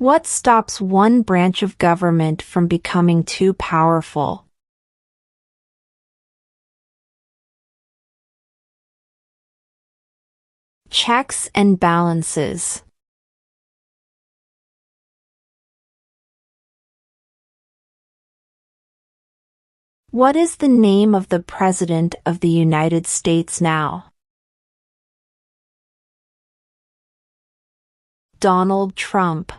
What stops one branch of government from becoming too powerful? Checks and balances. What is the name of the President of the United States now? Donald Trump.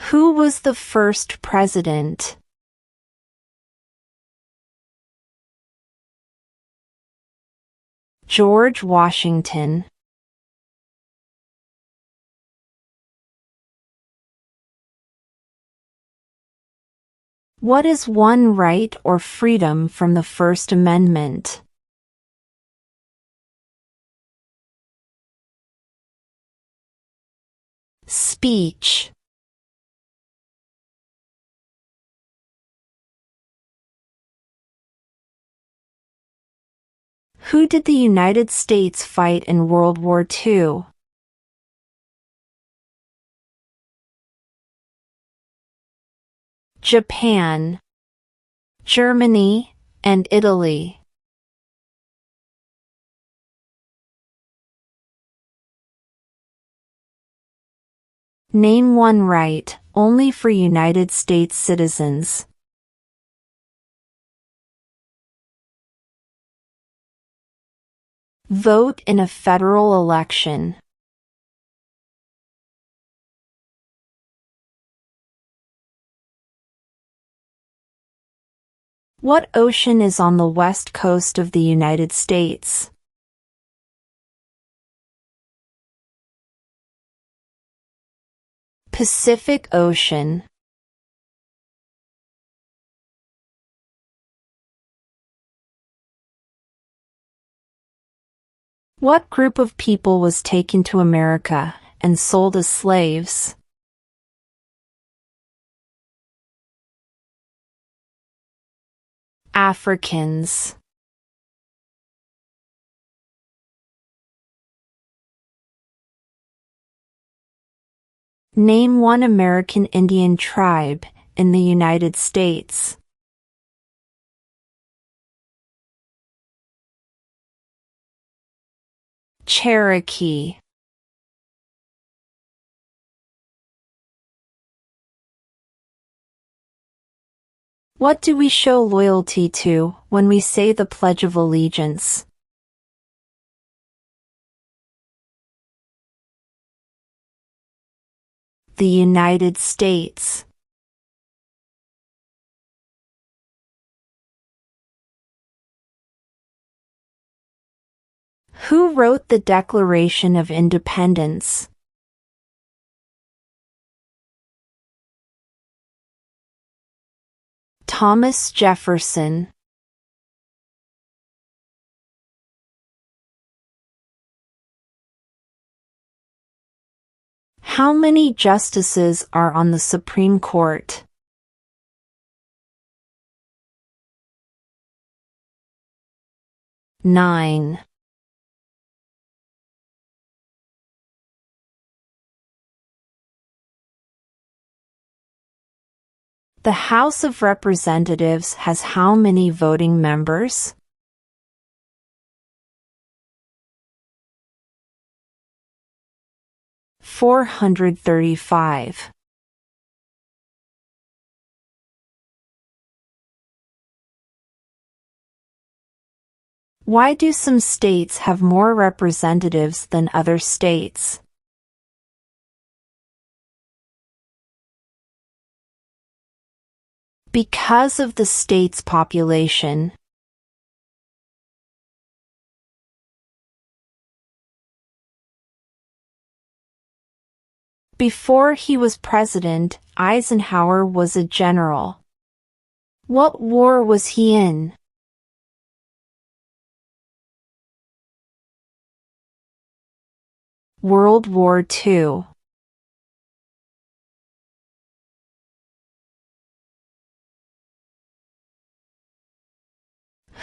Who was the first president? George Washington. What is one right or freedom from the First Amendment? Speech. Who did the United States fight in World War II? Japan, Germany, and Italy. Name one right, only for United States citizens. Vote in a federal election. What ocean is on the west coast of the United States? Pacific Ocean. What group of people was taken to America and sold as slaves? Africans. Name one American Indian tribe in the United States. Cherokee. What do we show loyalty to when we say the Pledge of Allegiance? The United States. Who wrote the Declaration of Independence? Thomas Jefferson. How many justices are on the Supreme Court? 9. The House of Representatives has how many voting members? 435. Why do some states have more representatives than other states? Because of the state's population. Before he was president, Eisenhower was a general. What war was he in? World War II.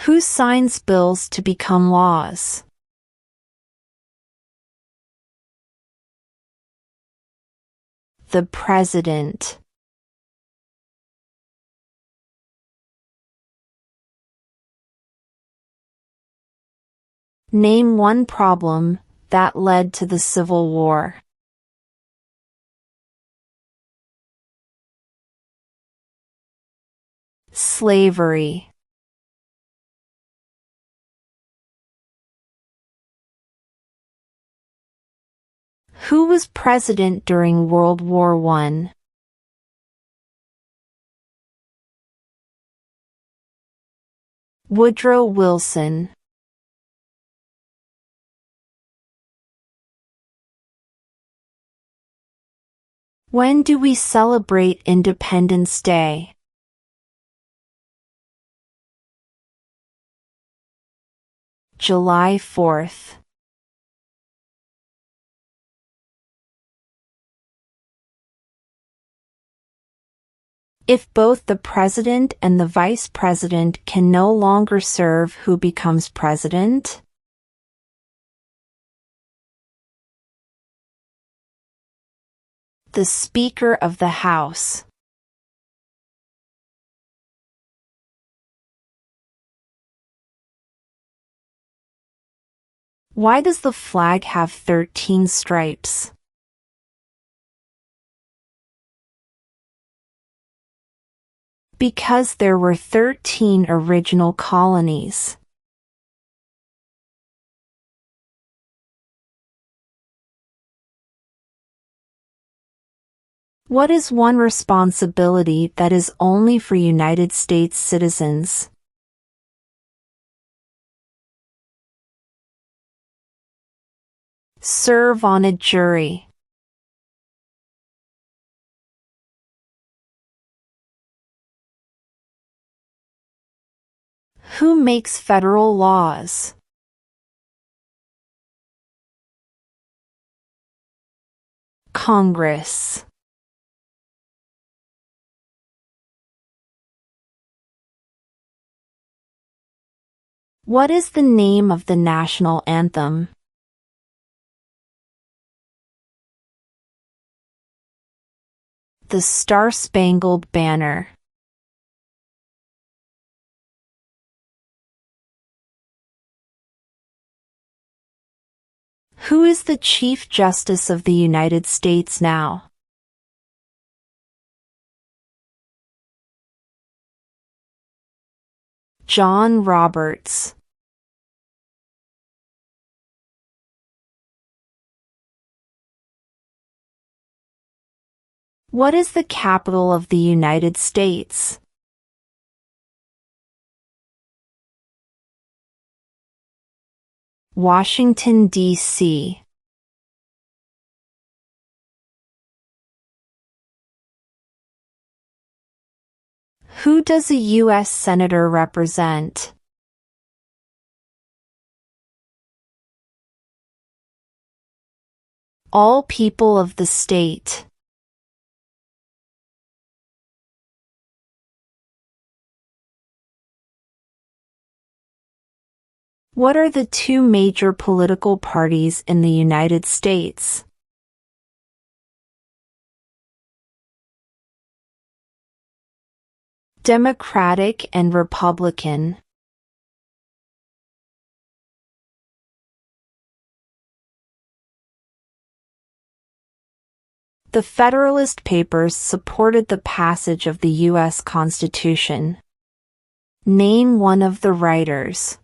Who signs bills to become laws? The President. Name one problem that led to the Civil War. Slavery. Who was president during World War I? Woodrow Wilson. When do we celebrate Independence Day? July 4th. If both the president and the vice president can no longer serve, who becomes president? The Speaker of the House. Why does the flag have 13 stripes? Because there were 13 original colonies. What is one responsibility that is only for United States citizens? Serve on a jury. Who makes federal laws? Congress. What is the name of the national anthem? The Star-Spangled Banner. Who is the Chief Justice of the United States now? John Roberts. What is the capital of the United States? Washington, D.C. Who does a U.S. Senator represent? All people of the state. What are the two major political parties in the United States? Democratic and Republican. The Federalist Papers supported the passage of the U.S. Constitution. Name one of the writers.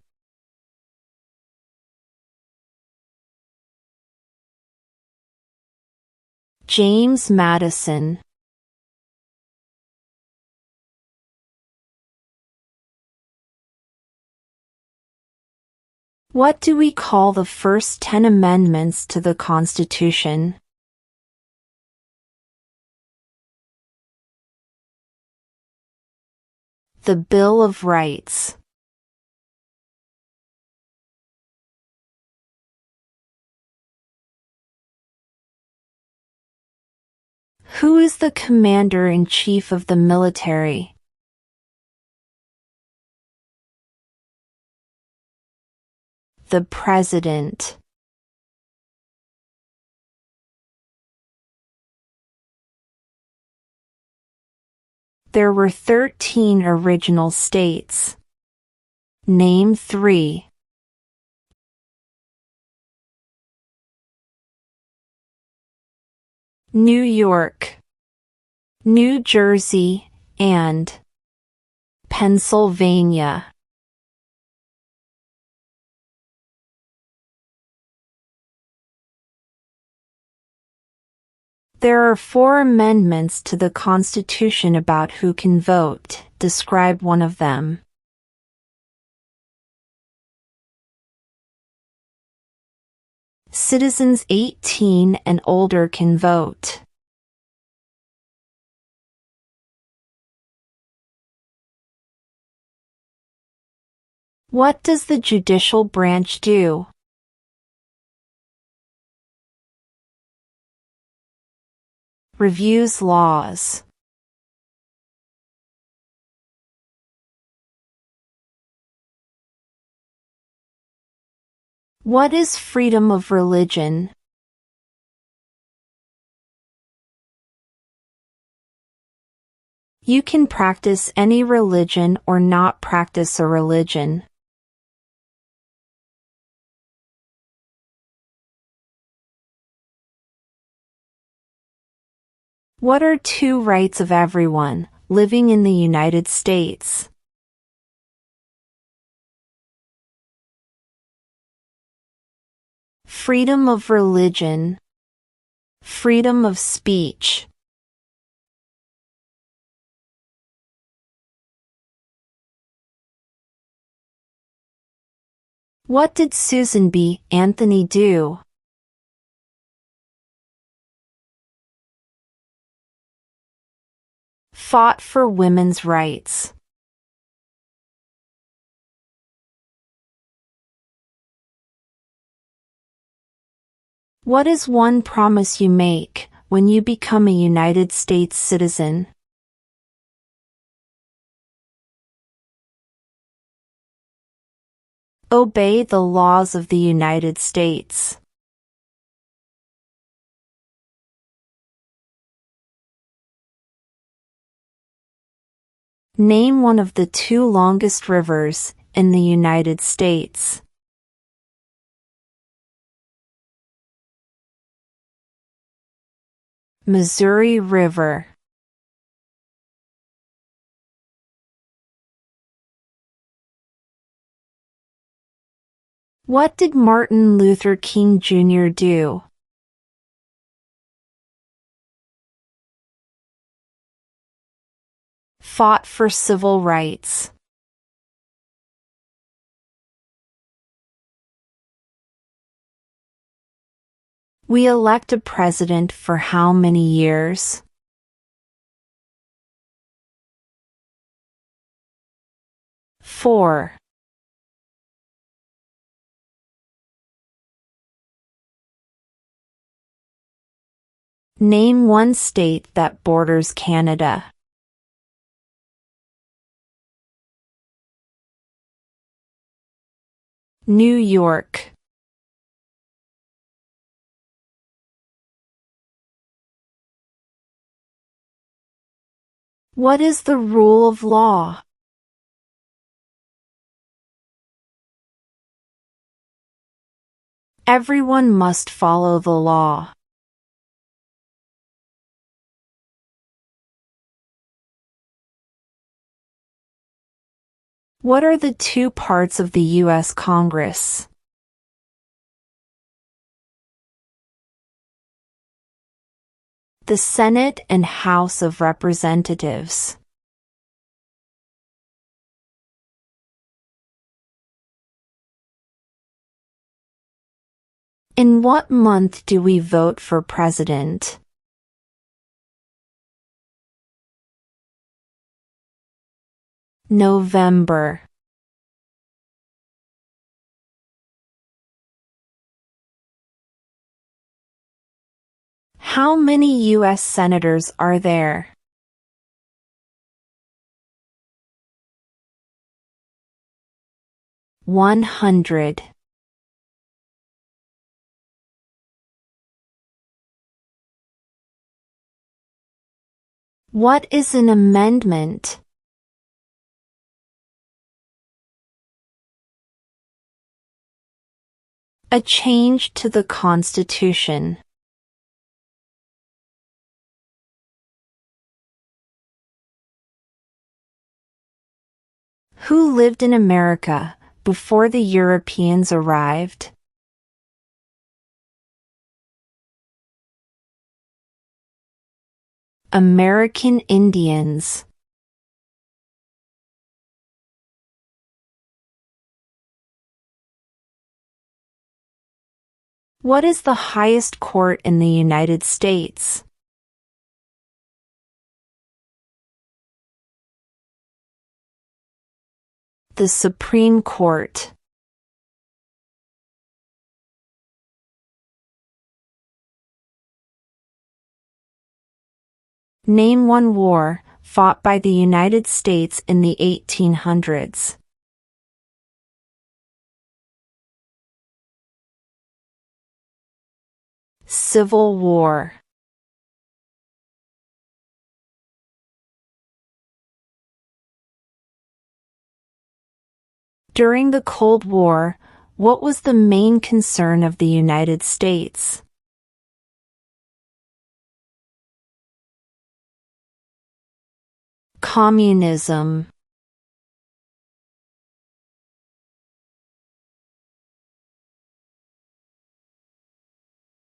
James Madison. What do we call the first 10 amendments to the Constitution? The Bill of Rights. Who is the Commander-in-Chief of the military? The President. There were 13 original states. Name 3. New York, New Jersey, and Pennsylvania. There are 4 amendments to the Constitution about who can vote. Describe one of them. Citizens 18 and older can vote. What does the judicial branch do? Reviews laws. What is freedom of religion? You can practice any religion or not practice a religion. What are 2 rights of everyone living in the United States? Freedom of religion, freedom of speech. What did Susan B. Anthony do? Fought for women's rights. What is one promise you make when you become a United States citizen? Obey the laws of the United States. Name one of the 2 longest rivers in the United States. Missouri River. What did Martin Luther King Jr. do? Fought for civil rights. We elect a president for how many years? 4. Name one state that borders Canada. New York. What is the rule of law? Everyone must follow the law. What are the 2 parts of the U.S. Congress? The Senate and House of Representatives. In what month do we vote for president? November. How many U.S. senators are there? 100. What is an amendment? A change to the Constitution. Who lived in America before the Europeans arrived? American Indians. What is the highest court in the United States? The Supreme Court. Name one war fought by the United States in the 1800s. Civil War. During the Cold War, what was the main concern of the United States? Communism.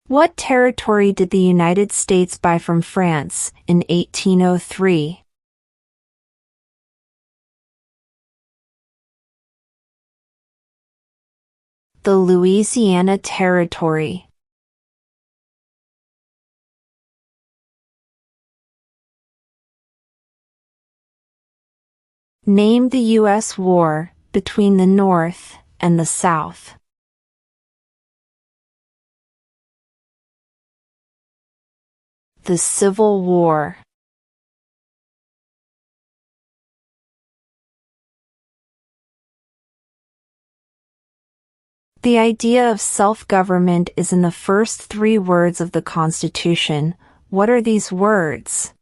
What territory did the United States buy from France in 1803? The Louisiana Territory. Name the U.S. war between the North and the South. The Civil War. The idea of self-government is in the first 3 words of the Constitution. What are these words?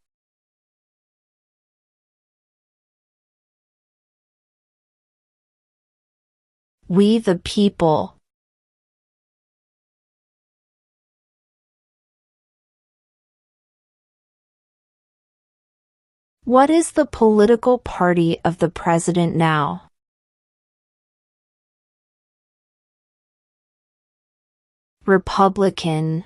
We the people. What is the political party of the president now? Republican.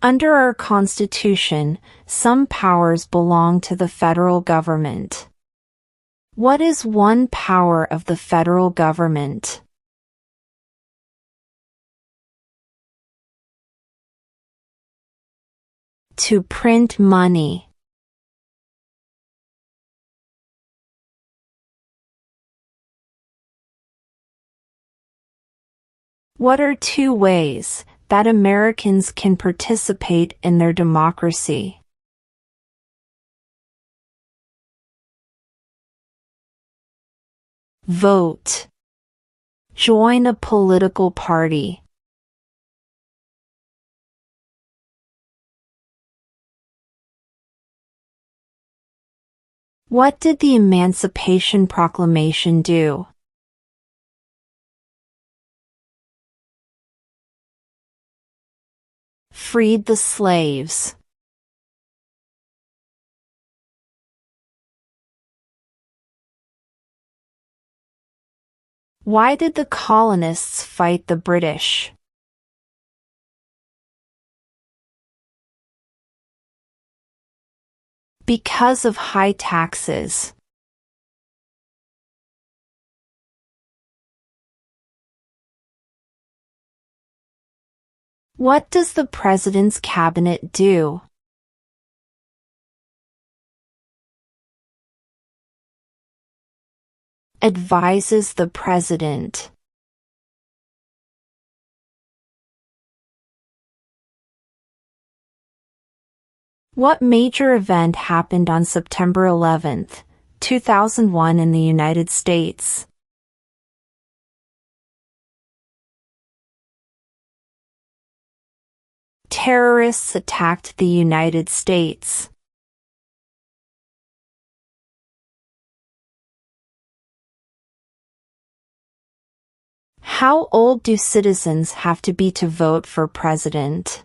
Under our Constitution, some powers belong to the federal government. What is one power of the federal government? To print money. What are 2 ways that Americans can participate in their democracy? Vote. Join a political party. What did the Emancipation Proclamation do? Freed the slaves. Why did the colonists fight the British? Because of high taxes. What does the President's cabinet do? Advises the President. What major event happened on September 11, 2001 in the United States? terrorists attacked the United States? How old do citizens have to be to vote for president?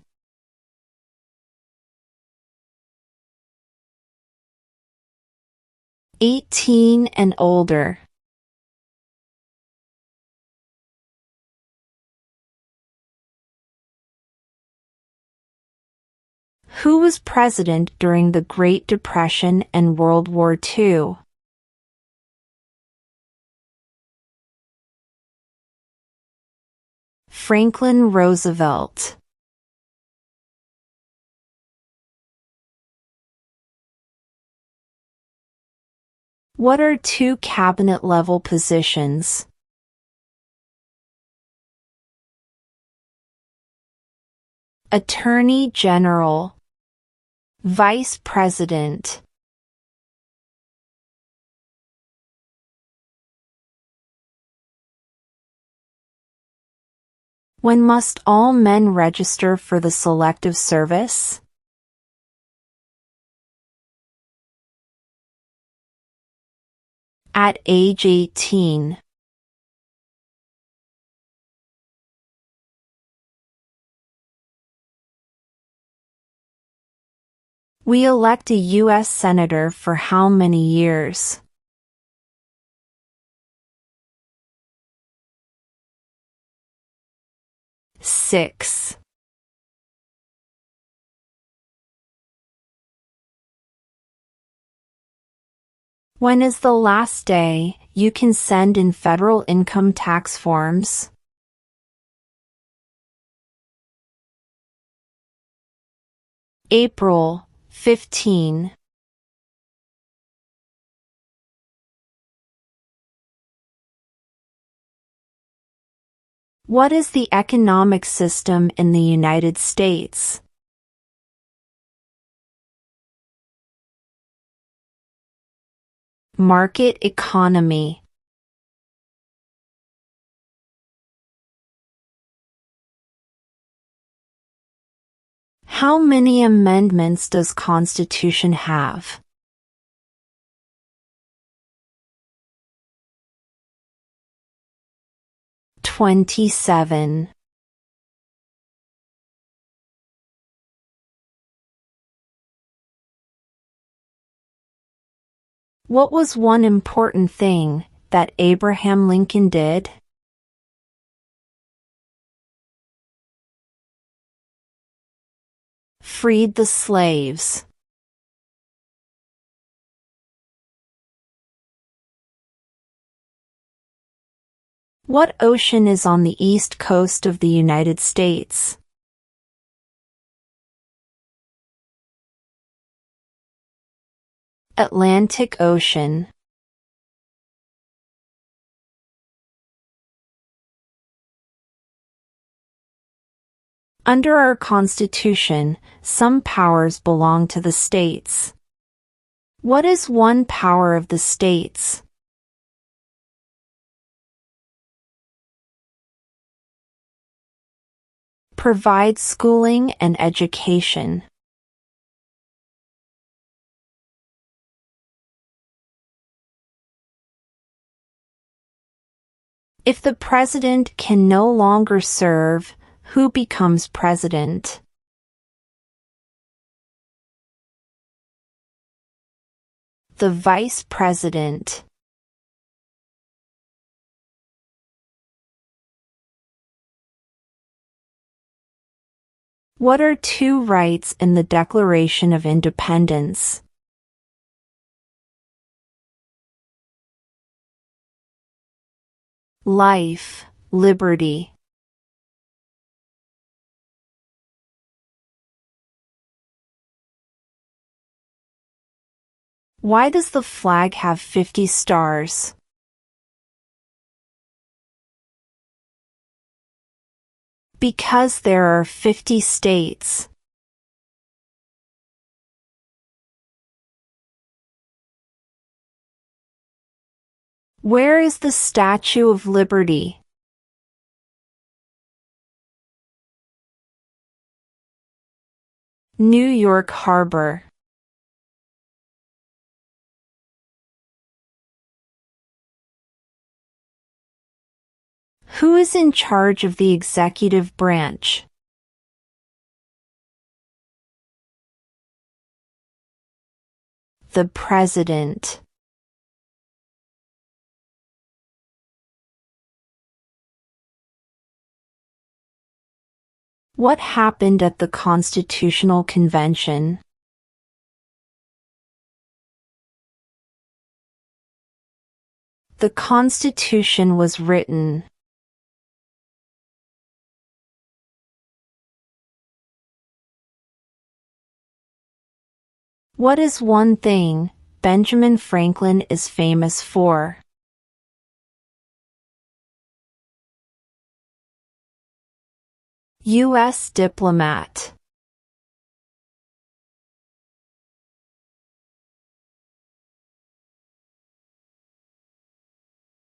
18 and older. Who was president during the Great Depression and World War II? Franklin Roosevelt. What are two cabinet-level positions? Attorney General, Vice President. When must all men register for the Selective Service? At age 18. We elect a U.S. Senator for how many years? Six. When is the last day you can send in federal income tax forms? April 15. What is the economic system in the United States? Market economy. How many amendments does Constitution have? 27. What was one important thing that Abraham Lincoln did? Freed the slaves. What ocean is on the east coast of the United States? Atlantic Ocean. Under our Constitution, some powers belong to the states. What is one power of the states? Provide schooling and education. If the president can no longer serve, who becomes president? The vice president. What are two rights in the Declaration of Independence? Life, liberty. Why does the flag have 50 stars? Because there are 50 states. Where is the Statue of Liberty? New York Harbor. Who is in charge of the executive branch? The President. What happened at the Constitutional Convention? The Constitution was written. What is one thing Benjamin Franklin is famous for? U.S. diplomat.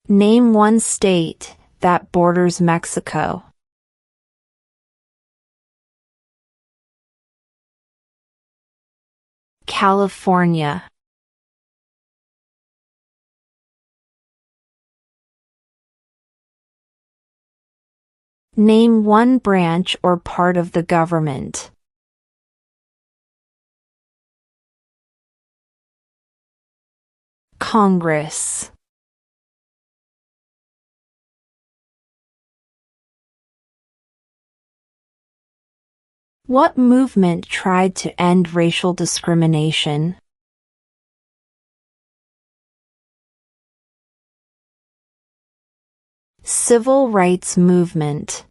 Name one state that borders Mexico. California. Name one branch or part of the government. Congress. What movement tried to end racial discrimination? Civil rights movement.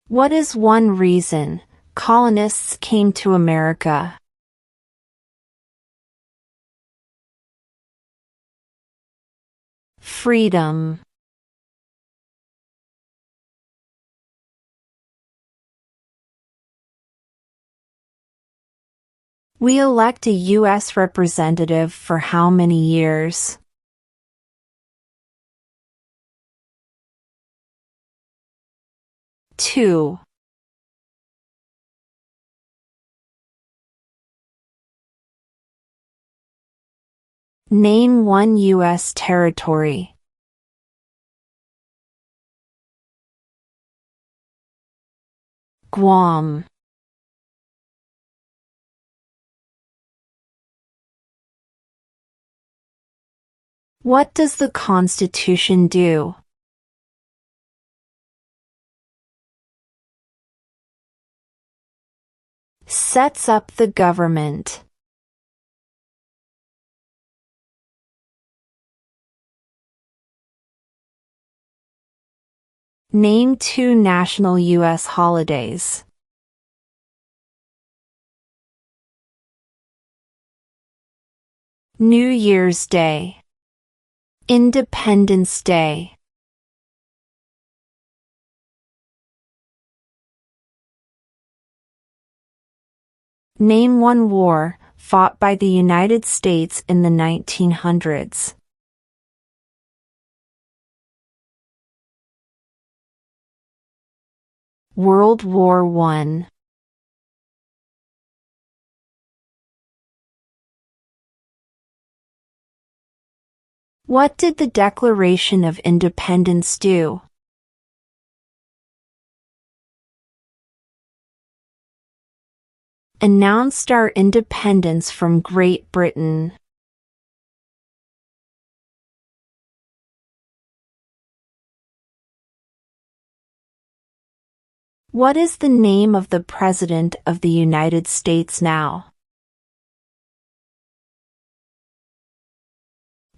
What is one reason colonists came to America? Freedom. We elect a U.S. representative for how many years? Two. Name one U.S. territory. Guam. What does the Constitution do? Sets up the government. Name two national U.S. holidays. New Year's Day. Independence Day. Name one war fought by the United States in the 1900s. World War I. What did the Declaration of Independence do? Announced our independence from Great Britain. What is the name of the President of the United States now?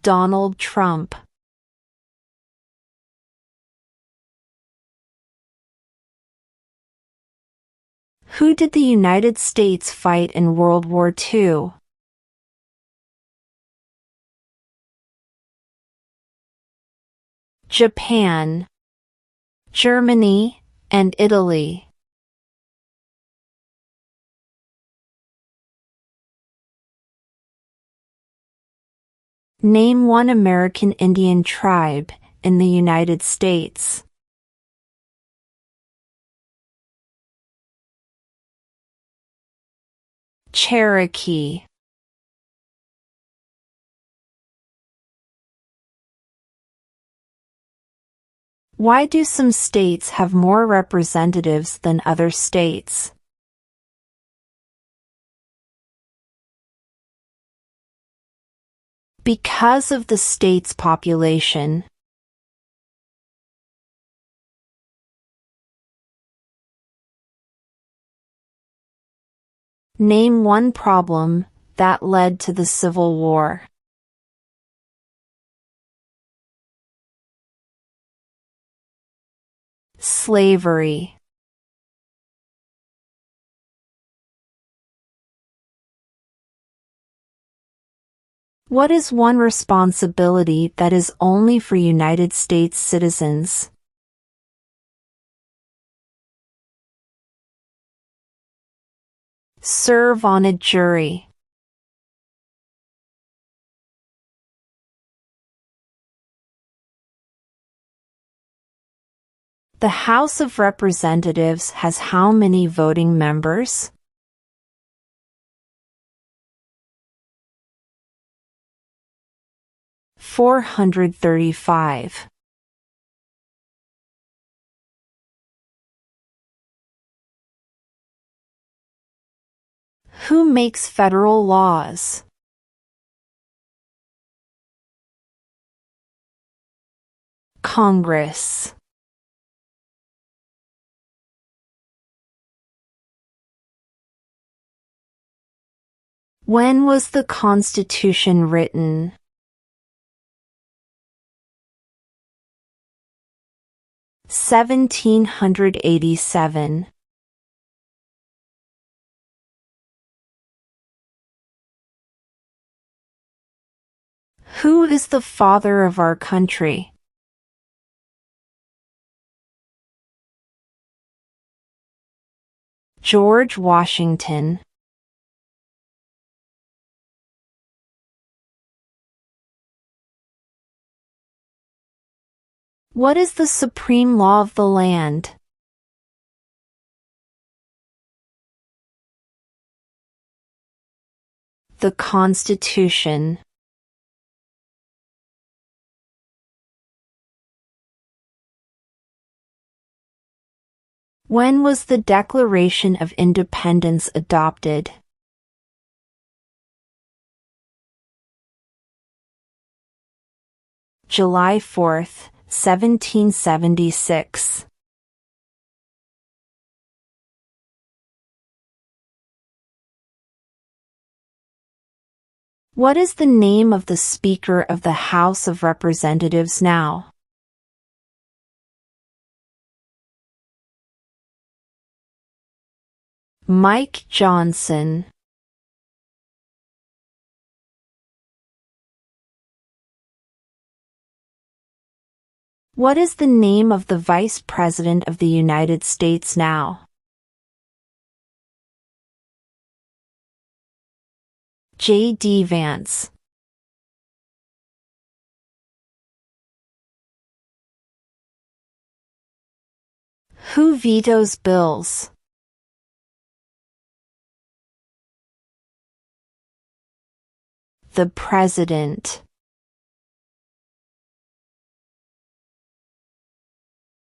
Donald Trump. Who did the United States fight in World War II? Japan, Germany, and Italy. Name one American Indian tribe in the United States? Cherokee. Why do some states have more representatives than other states? Because of the state's population. Name one problem that led to the Civil War. Slavery. What is one responsibility that is only for United States citizens? Serve on a jury. The House of Representatives has how many voting members? $435. Who makes federal laws? Congress. When was the Constitution written? (1787). Who is the father of our country? George Washington. What is the supreme law of the land? The Constitution. When was the Declaration of Independence adopted? July 4, 1776. What is the name of the Speaker of the House of Representatives now? Mike Johnson. What is the name of the Vice President of the United States now? J.D. Vance. Who vetoes bills? The President.